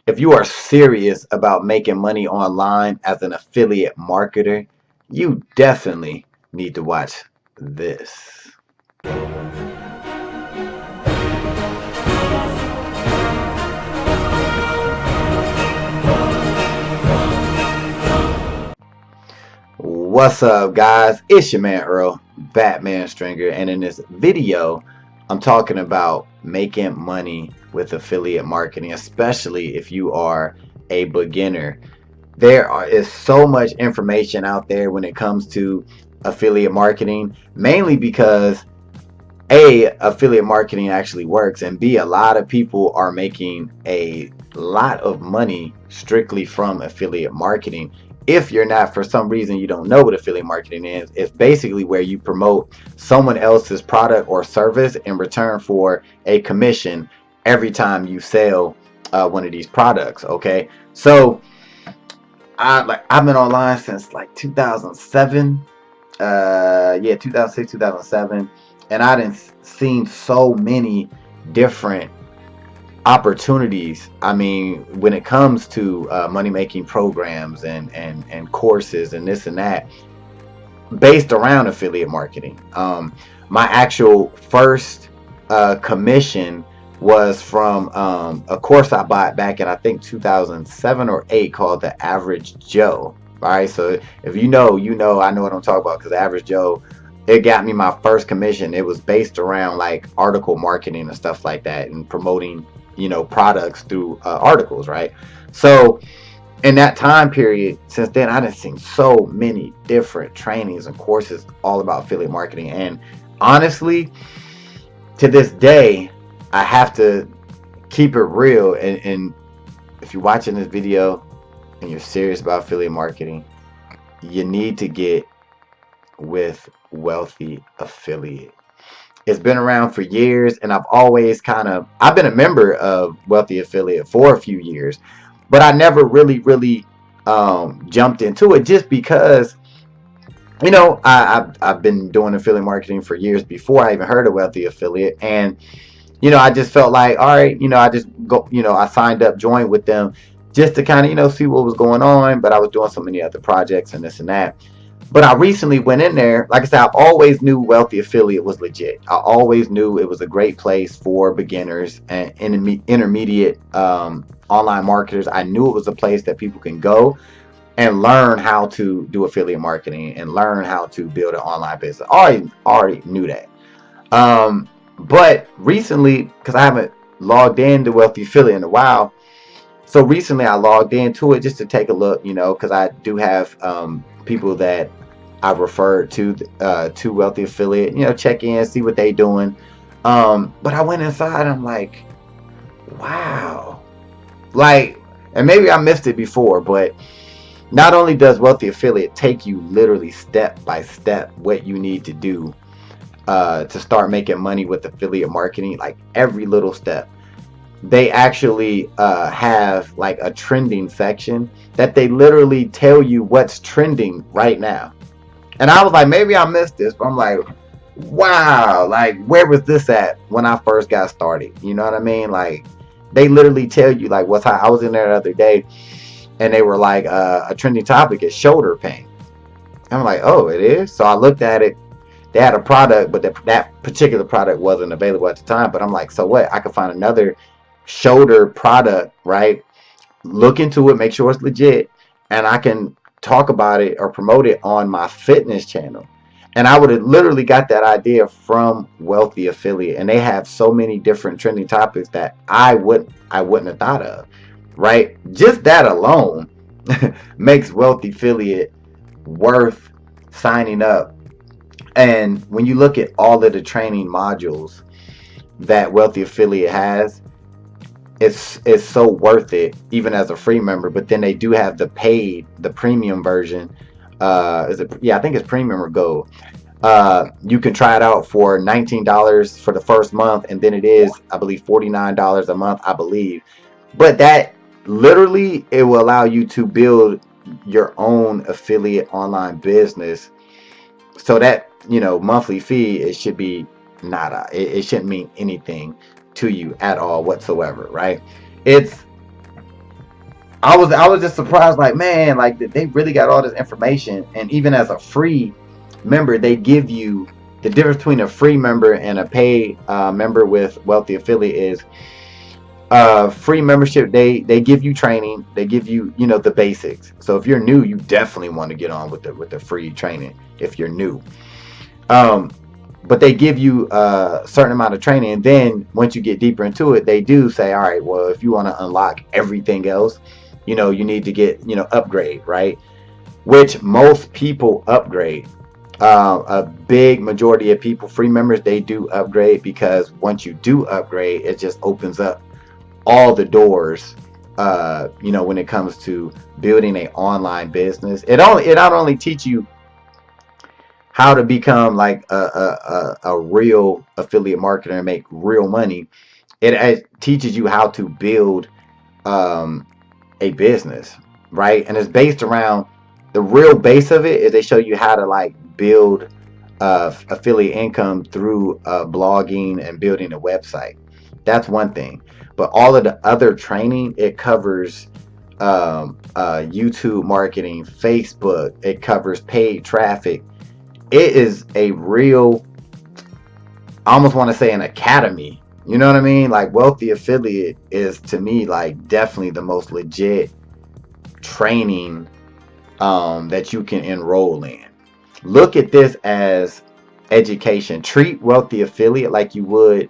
If you are serious about making money online as an affiliate marketer, you definitely need to watch this. What's up, guys? It's your man Earl, Batman Stringer, and in this video, I'm talking about making money with affiliate marketing, especially if you are a beginner. Is so much information out there when it comes to affiliate marketing, mainly because A, affiliate marketing actually works, and B, a lot of people are making a lot of money strictly from affiliate marketing. If you're not, for some reason, you don't know what affiliate marketing is, it's basically where you promote someone else's product or service in return for a commission every time you sell one of these products. Okay, so I've been online since like 2007. Yeah, 2006, 2007, and I didn't seen so many different opportunities. I mean, when it comes to money making programs and courses and this and that based around affiliate marketing. My actual first commission was from a course I bought back in I think 2007 or 8 called The Average Joe. All right, so if you know, you know, I know what I'm talking about because The Average Joe, it got me my first commission. It was based around like article marketing and stuff like that and promoting, products through articles, right? So in that time period, since then, I done seen so many different trainings and courses all about affiliate marketing. And honestly, to this day, I have to keep it real. And if you're watching this video and you're serious about affiliate marketing, you need to get with Wealthy Affiliate. It's been around for years, and I've been a member of Wealthy Affiliate for a few years, but I never really jumped into it just because I've been doing affiliate marketing for years before I even heard of Wealthy Affiliate, and I just felt like, all right, I just go, I signed up, joined with them just to kind of see what was going on, but I was doing so many other projects and this and that. But I recently went in there. Like I said, I've always knew Wealthy Affiliate was legit. I always knew it was a great place for beginners and intermediate online marketers. I knew it was a place that people can go and learn how to do affiliate marketing and learn how to build an online business. I already knew that. But recently, because I haven't logged into Wealthy Affiliate in a while, so recently I logged into it just to take a look, because I do have people that I've referred to Wealthy Affiliate, check in, see what they doing. But I went inside and I'm like, wow. Like, and maybe I missed it before, but not only does Wealthy Affiliate take you literally step by step what you need to do to start making money with affiliate marketing, like every little step. They actually have like a trending section that they literally tell you what's trending right now. And I was like, maybe I missed this, but I'm like, wow, like where was this at when I first got started? You know what I mean? Like they literally tell you like what's hot. I was in there the other day and they were like a trending topic is shoulder pain. I'm like, oh, it is. So I looked at it. They had a product, but that particular product wasn't available at the time. But I'm like, so what? I could find another shoulder product, right? Look into it, make sure it's legit, and I can talk about it or promote it on my fitness channel. And I would have literally got that idea from Wealthy Affiliate, and they have so many different trending topics that I wouldn't have thought of, right? Just that alone makes Wealthy Affiliate worth signing up. And when you look at all of the training modules that Wealthy Affiliate has, it's so worth it even as a free member. But then they do have the premium version. Is it? Yeah, I think it's premium or gold. You can try it out for $19 for the first month, and then it is, I believe, $49 a month, I believe. But that literally it will allow you to build your own affiliate online business. So that monthly fee, it should be nada. It shouldn't mean anything to you at all whatsoever, right? It's I was just surprised, like, man, like they really got all this information, and even as a free member, they give you the difference between a free member and a paid member with Wealthy Affiliate is free membership. They give you training, they give you, you know, the basics. So if you're new, you definitely want to get on with the free training if you're new. Um, but they give you a certain amount of training, and then once you get deeper into it, they do say, all right, well, if you want to unlock everything else, you know, you need to get, you know, upgrade, right? Which most people upgrade. A big majority of people, free members, they do upgrade, because once you do upgrade, it just opens up all the doors. You know, when it comes to building a online business, it not only teach you how to become like a real affiliate marketer and make real money. It teaches you how to build um, a business, right? And it's based around the real base of it is they show you how to like build affiliate income through blogging and building a website. That's one thing. But all of the other training, it covers YouTube marketing, Facebook, it covers paid traffic. It is a real, I almost want to say an academy. You know what I mean? Like Wealthy Affiliate is to me like definitely the most legit training that you can enroll in. Look at this as education. Treat Wealthy Affiliate like you would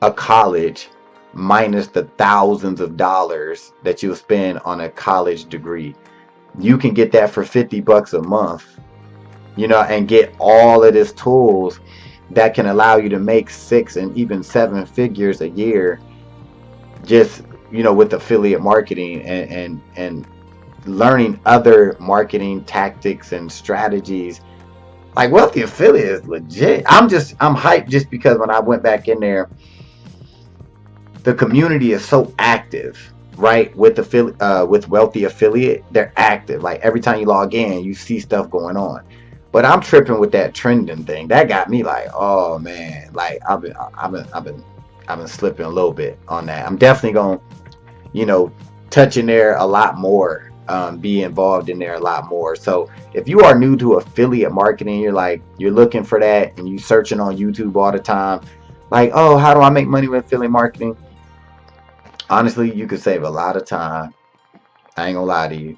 a college, minus the thousands of dollars that you'll spend on a college degree. You can get that for $50 a month, you know, and get all of these tools that can allow you to make 6 and even 7 figures a year, just, you know, with affiliate marketing and learning other marketing tactics and strategies. Like Wealthy Affiliate is legit. I'm hyped just because when I went back in there, the community is so active, right? With Wealthy Affiliate, they're active. Like every time you log in, you see stuff going on. But I'm tripping with that trending thing. That got me like, oh man, like I've been slipping a little bit on that. I'm definitely going, you know, touch in there a lot more, be involved in there a lot more. So if you are new to affiliate marketing, you're looking for that, and you searching on YouTube all the time, like, oh, how do I make money with affiliate marketing? Honestly, you could save a lot of time. I ain't gonna lie to you.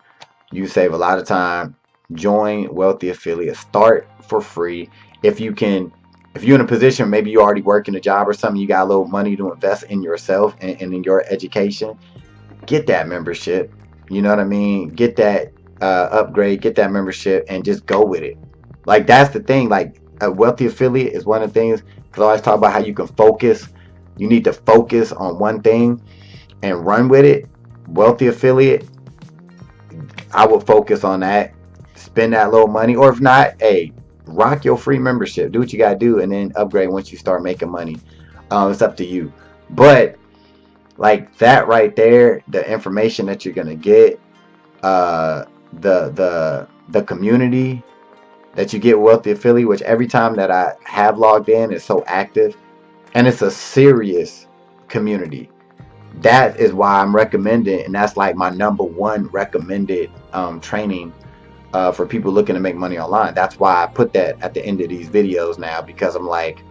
You save a lot of time. Join Wealthy Affiliate. Start for free. If you can, if you're in a position, maybe you already working a job or something, you got a little money to invest in yourself and in your education, get that membership. You know what I mean? Get that upgrade, get that membership, and just go with it. Like that's the thing. Like a Wealthy Affiliate is one of the things, because I always talk about how you can focus. You need to focus on one thing and run with it. Wealthy Affiliate, I would focus on that. Spend that little money, or if not, hey, rock your free membership. Do what you gotta do, and then upgrade once you start making money. It's up to you. But like that right there, the information that you're gonna get, uh, the community that you get Wealthy Affiliate, which every time that I have logged in is so active, and it's a serious community. That is why I'm recommending, and that's like my number one recommended training for people looking to make money online. That's why I put that at the end of these videos now, because I'm like,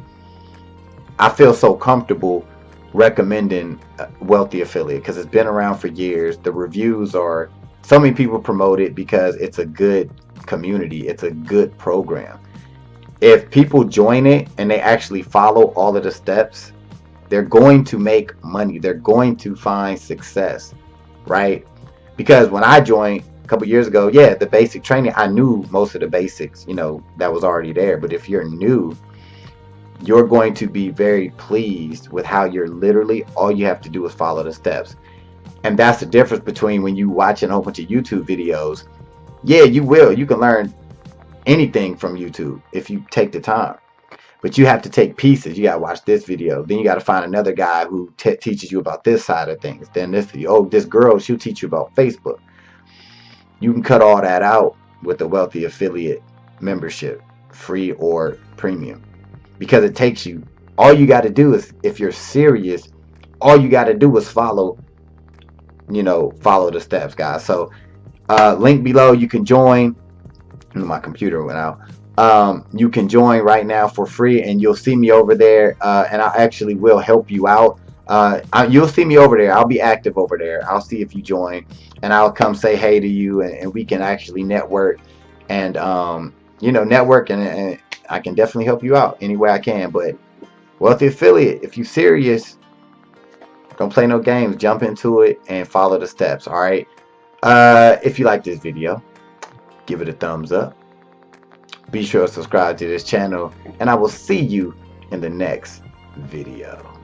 I feel so comfortable recommending Wealthy Affiliate because it's been around for years. The reviews are, so many people promote it because it's a good community, it's a good program. If people join it and they actually follow all of the steps, they're going to make money. They're going to find success, right? Because when I joined a couple years ago, yeah, the basic training, I knew most of the basics, you know, that was already there. But if you're new, you're going to be very pleased with how you're literally, all you have to do is follow the steps. And that's the difference between when you watching a whole bunch of YouTube videos. Yeah, you can learn anything from YouTube if you take the time. But you have to take pieces. You got to watch this video. Then you got to find another guy who teaches you about this side of things. Then this girl, she'll teach you about Facebook. You can cut all that out with the Wealthy Affiliate membership, free or premium. Because it takes you, all you got to do is, if you're serious, all you got to do is follow follow the steps, guys. So link below, you can join. My computer went out. You can join right now for free, and you'll see me over there, and I actually will help you out. You'll see me over there. I'll be active over there. I'll see if you join, and I'll come say hey to you, and we can actually network, and network, and I can definitely help you out any way I can. But wealthy affiliate, if you serious, don't play no games. Jump into it and follow the steps. All right. If you like this video, give it a thumbs up. Be sure to subscribe to this channel, and I will see you in the next video.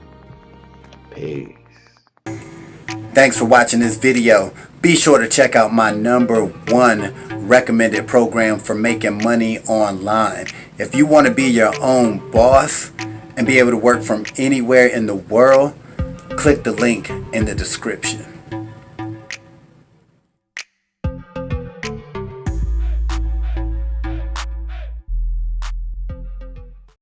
Peace. Thanks for watching this video. Be sure to check out my #1 recommended program for making money online. If you want to be your own boss and be able to work from anywhere in the world, click the link in the description.